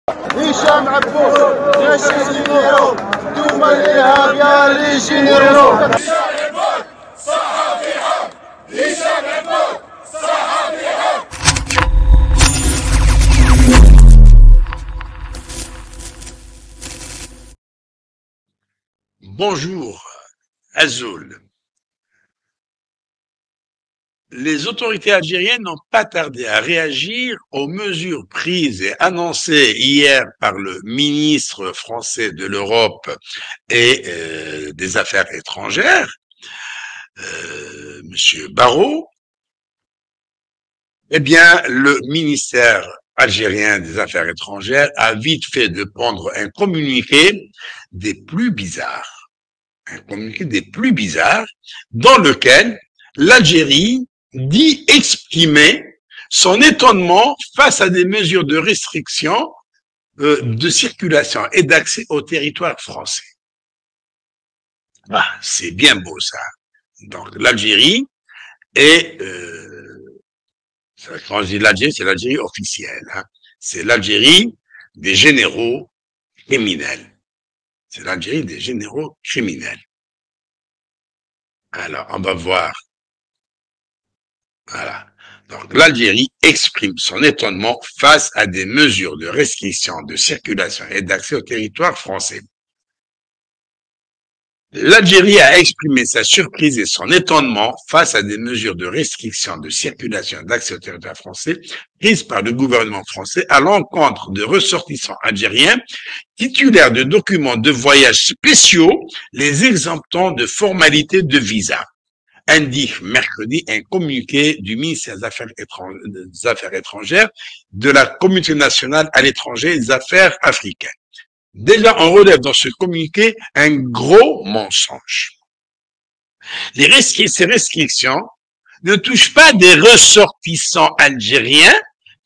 هشام عبود جيش الجنيرو دوما الارهاب يا لي جينيرو. هشام عبود صحفي حق. هشام عبود صحفي حق. Bonjour, Azul. Les autorités algériennes n'ont pas tardé à réagir aux mesures prises et annoncées hier par le ministre français de l'Europe et des Affaires étrangères, Monsieur Barrot. Eh bien, le ministère algérien des Affaires étrangères a vite fait de prendre un communiqué des plus bizarres. Un communiqué des plus bizarres dans lequel l'Algérie dit exprimer son étonnement face à des mesures de restriction de circulation et d'accès au territoire français. Ah, c'est bien beau ça. Donc l'Algérie est, quand je dis l'Algérie, c'est l'Algérie officielle. Hein. C'est l'Algérie des généraux criminels. C'est l'Algérie des généraux criminels. Alors, on va voir. Voilà. Donc, l'Algérie exprime son étonnement face à des mesures de restriction de circulation et d'accès au territoire français. L'Algérie a exprimé sa surprise et son étonnement face à des mesures de restriction de circulation et d'accès au territoire français prises par le gouvernement français à l'encontre de ressortissants algériens titulaires de documents de voyage spéciaux, les exemptant de formalités de visa, indique mercredi un communiqué du ministère des Affaires étrangères de la Communauté nationale à l'étranger et des Affaires africaines. Déjà, on relève dans ce communiqué un gros mensonge. Ces restrictions ne touchent pas des ressortissants algériens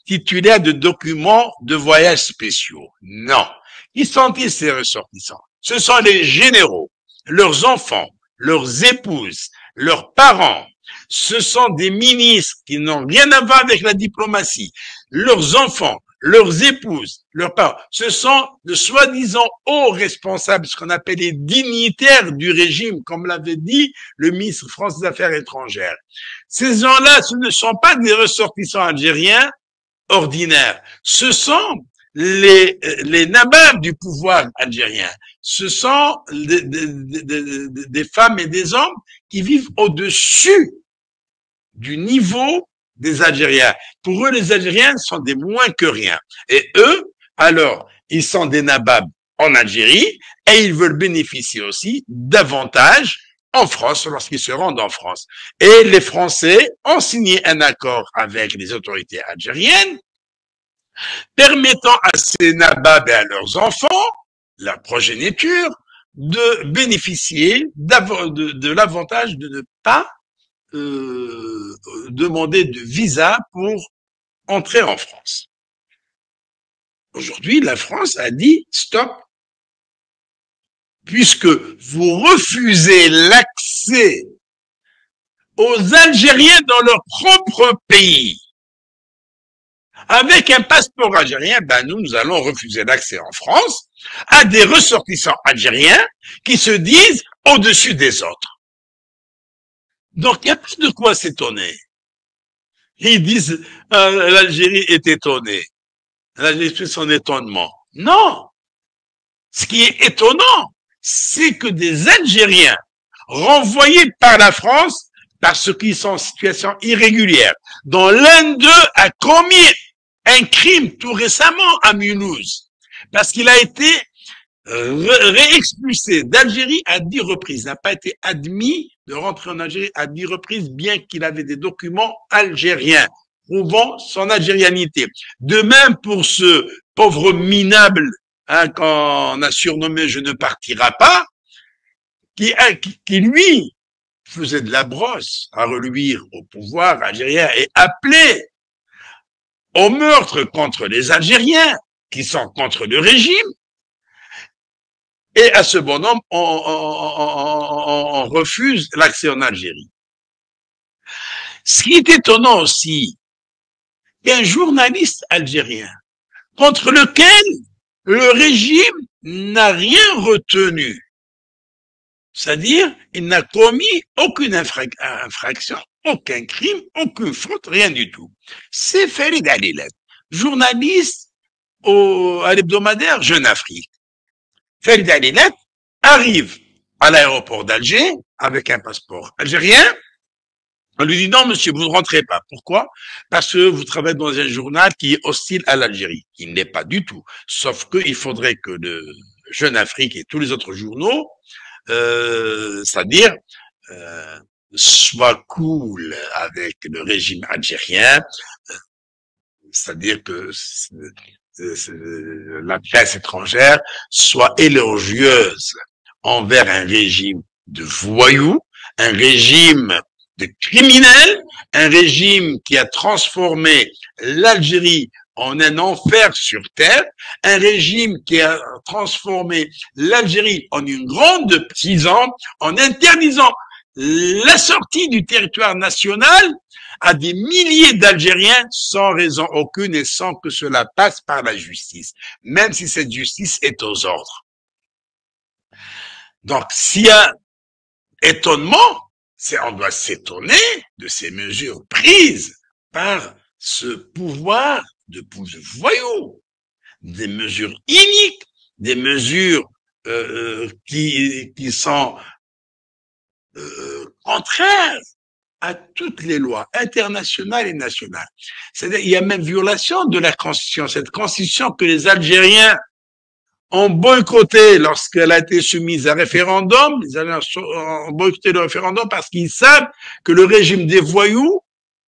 titulaires de documents de voyage spéciaux. Non. Qui sont-ils ces ressortissants? Ce sont les généraux, leurs enfants, leurs épouses, leurs parents. Ce sont des ministres qui n'ont rien à voir avec la diplomatie, leurs enfants, leurs épouses, leurs parents. Ce sont de soi-disant hauts responsables, ce qu'on appelle les dignitaires du régime, comme l'avait dit le ministre français des Affaires étrangères. Ces gens-là, ce ne sont pas des ressortissants algériens ordinaires. Ce sont les nababs du pouvoir algérien. Ce sont des femmes et des hommes qui vivent au-dessus du niveau des Algériens. Pour eux, les Algériens sont des moins que rien. Et eux, alors, ils sont des nababs en Algérie et ils veulent bénéficier aussi d'avantages en France lorsqu'ils se rendent en France. Et les Français ont signé un accord avec les autorités algériennes permettant à ces nababs et à leurs enfants, la progéniture, de bénéficier de l'avantage de ne pas demander de visa pour entrer en France. Aujourd'hui, la France a dit stop, puisque vous refusez l'accès aux Algériens dans leur propre pays. Avec un passeport algérien, ben nous allons refuser l'accès en France à des ressortissants algériens qui se disent au-dessus des autres. Donc, il n'y a pas de quoi s'étonner. Ils disent l'Algérie est étonnée. L'Algérie exprime son étonnement. Non. Ce qui est étonnant, c'est que des Algériens renvoyés par la France parce qu'ils sont en situation irrégulière, dont l'un d'eux a commis un crime tout récemment à Mulhouse, parce qu'il a été réexpulsé d'Algérie à 10 reprises, n'a pas été admis de rentrer en Algérie à 10 reprises, bien qu'il avait des documents algériens prouvant son algérianité. De même pour ce pauvre minable qu'on a surnommé « Je ne partirai pas », qui lui faisait de la brosse à reluire au pouvoir algérien et appelait au meurtre contre les Algériens qui sont contre le régime. Et à ce bonhomme, on refuse l'accès en Algérie. Ce qui est étonnant aussi, il y a un journaliste algérien contre lequel le régime n'a rien retenu. C'est-à-dire, il n'a commis aucune infraction, aucun crime, aucune faute, rien du tout. C'est Farid Alilet, journaliste à l'hebdomadaire Jeune Afrique. Farid Alilet arrive à l'aéroport d'Alger avec un passeport algérien. On lui dit non, monsieur, vous ne rentrez pas. Pourquoi? Parce que vous travaillez dans un journal qui est hostile à l'Algérie. Il n'est pas du tout. Sauf qu'il faudrait que le Jeune Afrique et tous les autres journaux, c'est-à-dire, soient cool avec le régime algérien, c'est-à-dire que la presse étrangère soit élogieuse envers un régime de voyous, un régime de criminels, un régime qui a transformé l'Algérie en un enfer sur terre, un régime qui a transformé l'Algérie en une grande prison, en interdisant la sortie du territoire national à des milliers d'Algériens sans raison aucune et sans que cela passe par la justice, même si cette justice est aux ordres. Donc, s'il y a étonnement, on doit s'étonner de ces mesures prises par ce pouvoir de voyous, des mesures iniques, des mesures qui sont contraires à toutes les lois internationales et nationales. C'est-à-dire, il y a même violation de la Constitution, cette Constitution que les Algériens ont boycotté lorsqu'elle a été soumise à référendum. Les Algériens ont boycotté le référendum parce qu'ils savent que le régime des voyous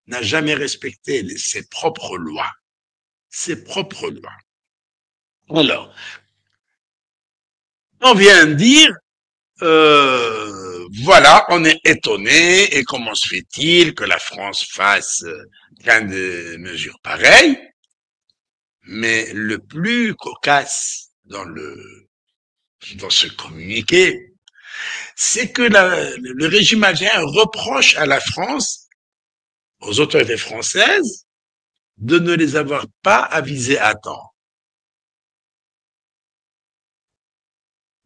n'a jamais respecté ses propres lois. Ses propres lois. Alors, on vient de dire, voilà, on est étonné, et comment se fait-il que la France fasse plein de mesures pareilles? Mais le plus cocasse dans ce communiqué, c'est que le régime algérien reproche à la France, aux autorités françaises, de ne les avoir pas avisés à temps.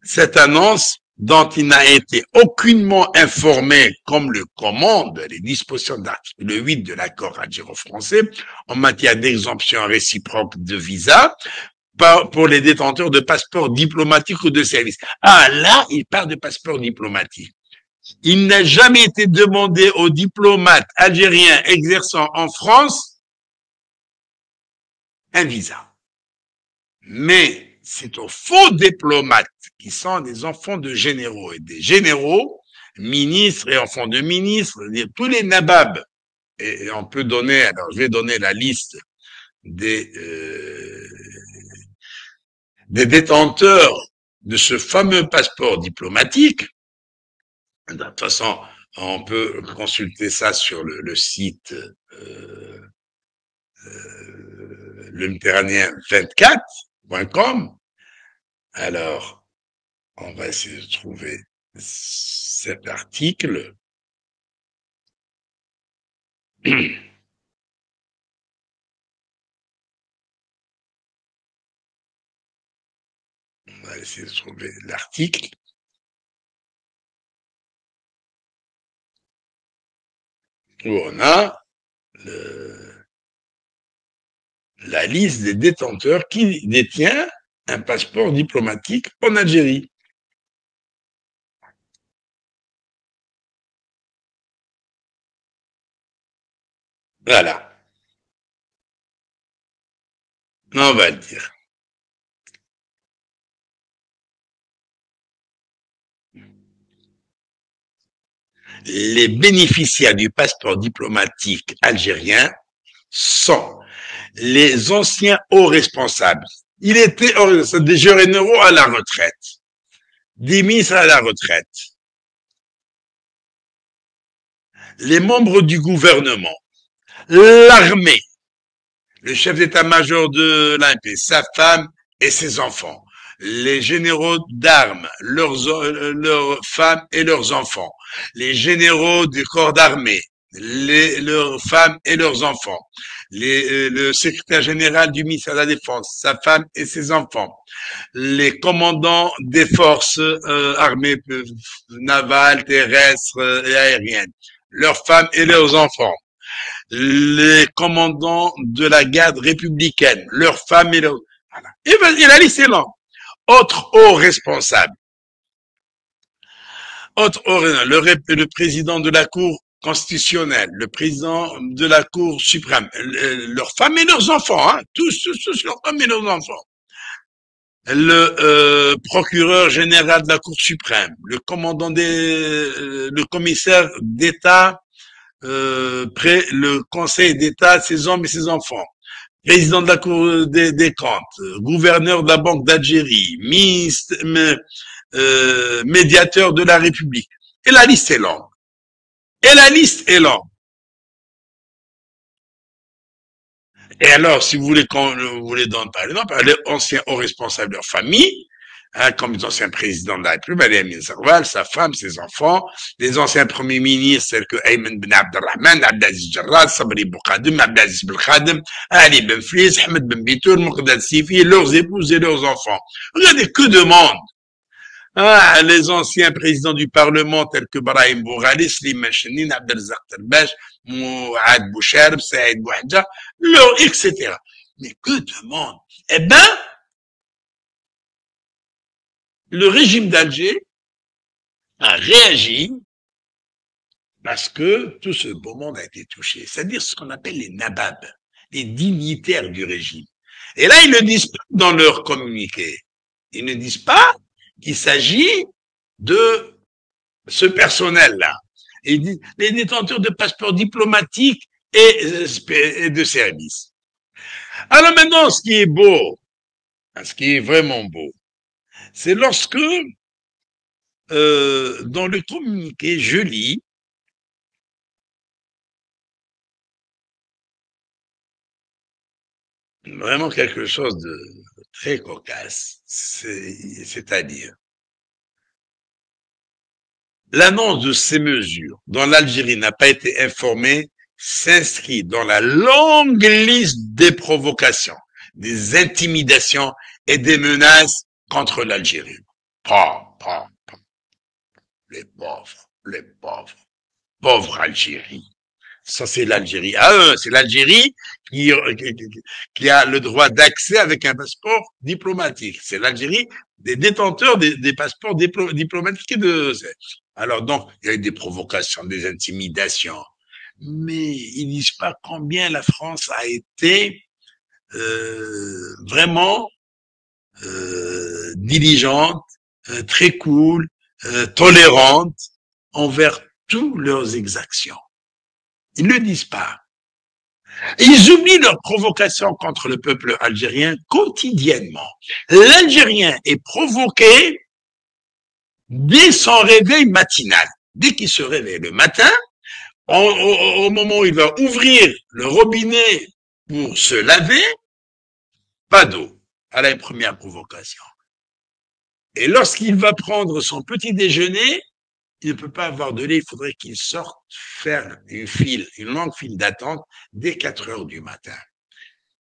Cette annonce, dont il n'a été aucunement informé, comme le commandent les dispositions de l'article 8 de l'accord algéro-français en matière d'exemption réciproque de visa pour les détenteurs de passeports diplomatiques ou de service. Ah, là, il parle de passeport diplomatique. Il n'a jamais été demandé aux diplomates algériens exerçant en France un visa. Mais c'est aux faux diplomates qui sont des enfants de généraux et des généraux, ministres et enfants de ministres, tous les nababs. Et on peut donner, alors je vais donner la liste des détenteurs de ce fameux passeport diplomatique. De toute façon, on peut consulter ça sur le site le Méditerranéen 24.com. Alors, on va essayer de trouver cet article. On va essayer de trouver l'article. Où on a la liste des détenteurs qui détient un passeport diplomatique en Algérie. Voilà. On va le dire. Les bénéficiaires du passeport diplomatique algérien sont les anciens hauts responsables. Il était des généraux à la retraite, des ministres à la retraite, les membres du gouvernement, l'armée, le chef d'état-major de l'ANP, sa femme et ses enfants, les généraux d'armes, leurs femmes et leurs enfants, les généraux du corps d'armée, leurs femmes et leurs enfants, le secrétaire général du ministère de la Défense, sa femme et ses enfants, les commandants des forces armées navales, terrestres et aériennes, leurs femmes et leurs enfants, les commandants de la garde républicaine, leurs femmes et leurs... Voilà. Et la liste est longue. Autres hauts responsables. Le président de la Cour constitutionnelle, le président de la Cour suprême, leurs femmes et leurs enfants, hein, tous leurs femmes et leurs enfants. Le procureur général de la Cour suprême, le commissaire d'État près le Conseil d'État, ses hommes et ses enfants, président de la Cour des comptes, gouverneur de la Banque d'Algérie, ministre, médiateur de la République. Et la liste est longue. Et la liste est longue. Et alors, si vous voulez parler, les anciens hauts responsables de leur famille, hein, comme les anciens présidents de la République, Amin Sarwal, sa femme, ses enfants, les anciens premiers ministres, tels que Ayman Ben Abdelrahman, Abdelaziz Jarrad, Sabri Boukadim, Abdelaziz Belkhadim, Ali Ben Fliz, Ahmed Ben Bitour, Moukdad Sifi, leurs épouses et leurs enfants. Regardez que de monde. Ah, les anciens présidents du Parlement, tels que Brahim Bourali, Slimane Chennine, Abdelzak Terbesh, Mouad Boucherb, Saïd Bouhadja, etc. Mais que de monde. Eh ben, le régime d'Alger a réagi parce que tout ce beau monde a été touché. C'est-à-dire ce qu'on appelle les nababs, les dignitaires du régime. Et là, ils ne disent pas dans leur communiqué. Ils ne disent pas qu'il s'agit de ce personnel-là. Ils disent les détenteurs de passeports diplomatiques et de service. Alors maintenant, ce qui est beau, ce qui est vraiment beau, c'est lorsque, dans le communiqué, je lis vraiment quelque chose de très cocasse, c'est-à-dire l'annonce de ces mesures dont l'Algérie n'a pas été informée s'inscrit dans la longue liste des provocations, des intimidations et des menaces contre l'Algérie. Les pauvres Algérie. Ça, c'est l'Algérie. Ah, c'est l'Algérie qui a le droit d'accès avec un passeport diplomatique. C'est l'Algérie des détenteurs des passeports diplomatiques. Alors, donc, il y a eu des provocations, des intimidations. Mais ils disent pas combien la France a été vraiment diligente, très cool, tolérante envers toutes leurs exactions. Ils ne le disent pas. Ils oublient leurs provocations contre le peuple algérien quotidiennement. L'Algérien est provoqué dès son réveil matinal. Dès qu'il se réveille le matin, au moment où il va ouvrir le robinet pour se laver, pas d'eau. À la première provocation. Et lorsqu'il va prendre son petit déjeuner, il ne peut pas avoir de lait, il faudrait qu'il sorte faire une longue file d'attente dès 4 heures du matin.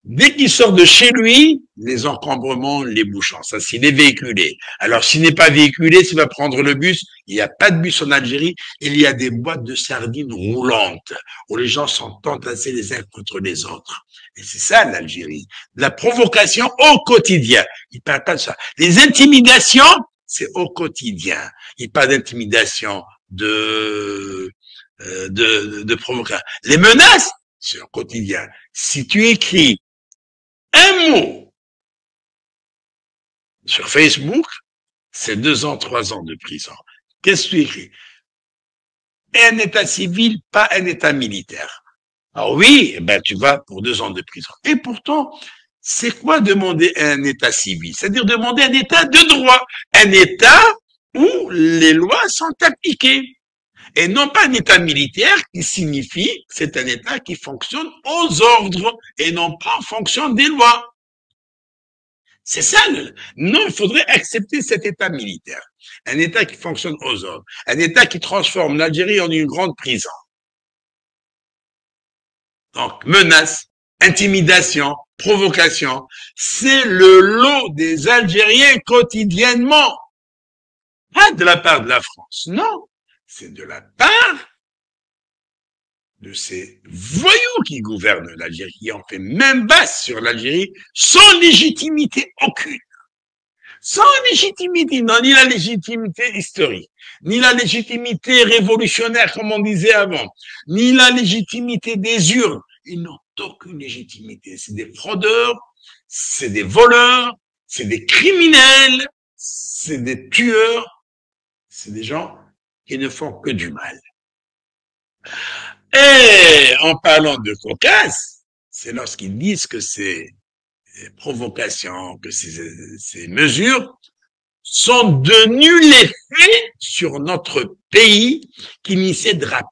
Dès qu'il sort de chez lui, les encombrements, les bouchons. Ça, s'il est véhiculé. Alors, s'il n'est pas véhiculé, s'il va prendre le bus, il n'y a pas de bus en Algérie, il y a des boîtes de sardines roulantes, où les gens sont entassés les uns contre les autres. Et c'est ça, l'Algérie. La provocation au quotidien. Il ne parle pas de ça. Les intimidations, c'est au quotidien. Il n'y a pas d'intimidation, de provocation. Les menaces, c'est au quotidien. Si tu écris un mot sur Facebook, c'est 2 ans, 3 ans de prison. Qu'est-ce que tu écris? Un état civil, pas un état militaire. Alors oui, ben tu vas pour 2 ans de prison. Et pourtant, c'est quoi demander un état civil? C'est-à-dire demander un état de droit. Un état où les lois sont appliquées. Et non pas un état militaire qui signifie que c'est un état qui fonctionne aux ordres et non pas en fonction des lois. C'est ça. Non, il faudrait accepter cet état militaire. Un état qui fonctionne aux ordres. Un état qui transforme l'Algérie en une grande prison. Donc, menace, intimidation, provocation. C'est le lot des Algériens quotidiennement. Pas de la part de la France, non. C'est de la part de ces voyous qui gouvernent l'Algérie, qui ont fait main basse sur l'Algérie sans légitimité aucune. Sans légitimité, non, ni la légitimité historique, ni la légitimité révolutionnaire, comme on disait avant, ni la légitimité des urnes. Ils n'ont aucune légitimité. C'est des fraudeurs, c'est des voleurs, c'est des criminels, c'est des tueurs, c'est des gens qui ne font que du mal. Et en parlant de Caucase, c'est lorsqu'ils disent que ces provocations, que ces mesures sont de nul effet sur notre pays qui n'y cédera pas.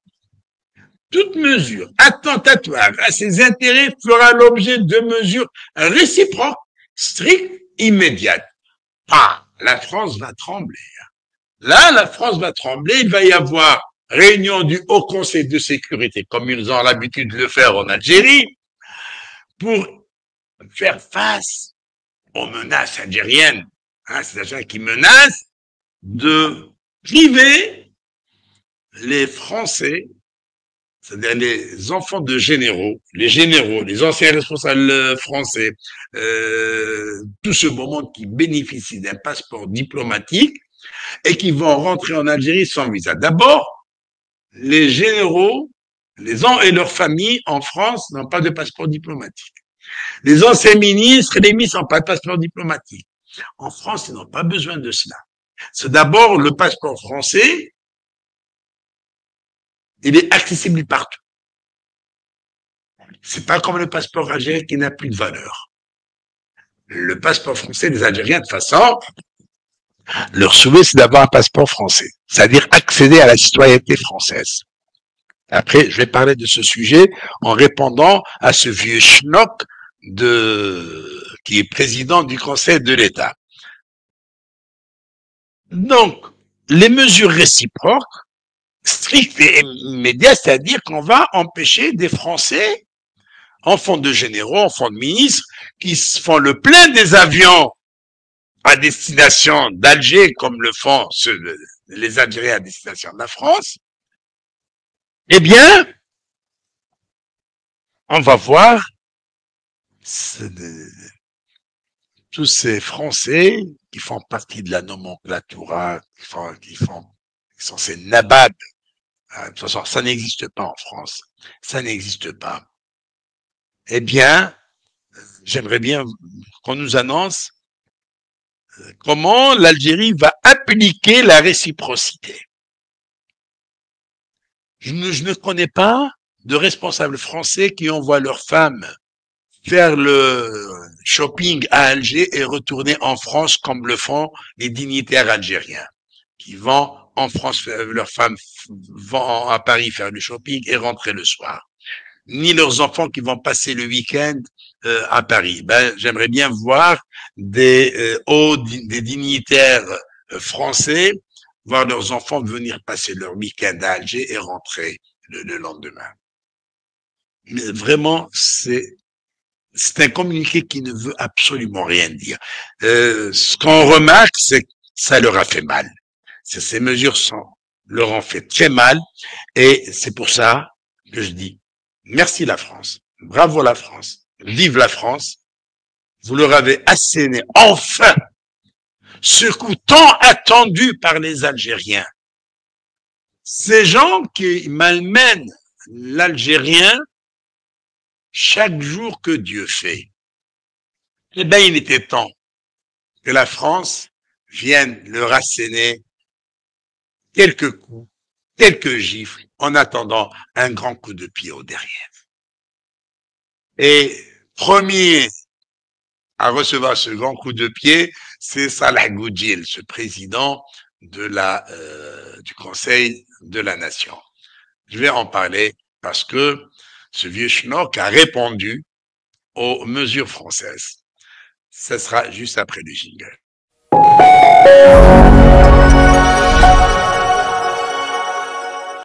Toute mesure attentatoire à ses intérêts fera l'objet de mesures réciproques, strictes, immédiates. Ah, la France va trembler. Là, la France va trembler, il va y avoir réunion du Haut Conseil de sécurité, comme ils ont l'habitude de le faire en Algérie, pour faire face aux menaces algériennes. Hein, c'est des gens qui menacent de priver les Français, c'est-à-dire les enfants de généraux, les anciens responsables français, tout ce beau monde qui bénéficie d'un passeport diplomatique et qui vont rentrer en Algérie sans visa. D'abord, les généraux, les ans et leurs familles en France n'ont pas de passeport diplomatique. Les anciens ministres et les ministres n'ont pas de passeport diplomatique. En France, ils n'ont pas besoin de cela. C'est d'abord le passeport français, il est accessible partout. C'est pas comme le passeport algérien qui n'a plus de valeur. Le passeport français des Algériens, de toute façon, leur souhait, c'est d'avoir un passeport français, c'est-à-dire accéder à la citoyenneté française. Après, je vais parler de ce sujet en répondant à ce vieux schnock qui est président du Conseil de l'État. Donc, les mesures réciproques, strictes et immédiates, c'est-à-dire qu'on va empêcher des Français, enfants de généraux, enfants de ministres, qui se font le plein des avions à destination d'Alger, comme le font les Algériens à destination de la France, eh bien, on va voir tous ces Français qui font partie de la nomenclatura, qui sont ces nababs. De toute façon, ça n'existe pas en France. Ça n'existe pas. Eh bien, j'aimerais bien qu'on nous annonce comment l'Algérie va appliquer la réciprocité. Je ne connais pas de responsables français qui envoient leurs femmes faire le shopping à Alger et retourner en France comme le font les dignitaires algériens qui vont en France, leurs femmes vont à Paris faire du shopping et rentrer le soir. Ni leurs enfants qui vont passer le week-end à Paris. J'aimerais bien voir des dignitaires français voir leurs enfants venir passer leur week-end à Alger et rentrer le lendemain. Mais vraiment, c'est un communiqué qui ne veut absolument rien dire. Ce qu'on remarque, c'est que ça leur a fait mal. Ces mesures leur ont fait très mal et c'est pour ça que je dis merci la France, bravo la France, vive la France. Vous leur avez asséné enfin ce coup tant attendu par les Algériens. Ces gens qui malmènent l'Algérien chaque jour que Dieu fait. Eh bien, il était temps que la France vienne leur asséner quelques coups, quelques gifles, en attendant un grand coup de pied au derrière. Et premier à recevoir ce grand coup de pied, c'est Salah Goudjil, ce président de du Conseil de la Nation. Je vais en parler parce que ce vieux schnock a répondu aux mesures françaises. Ce sera juste après le jingle.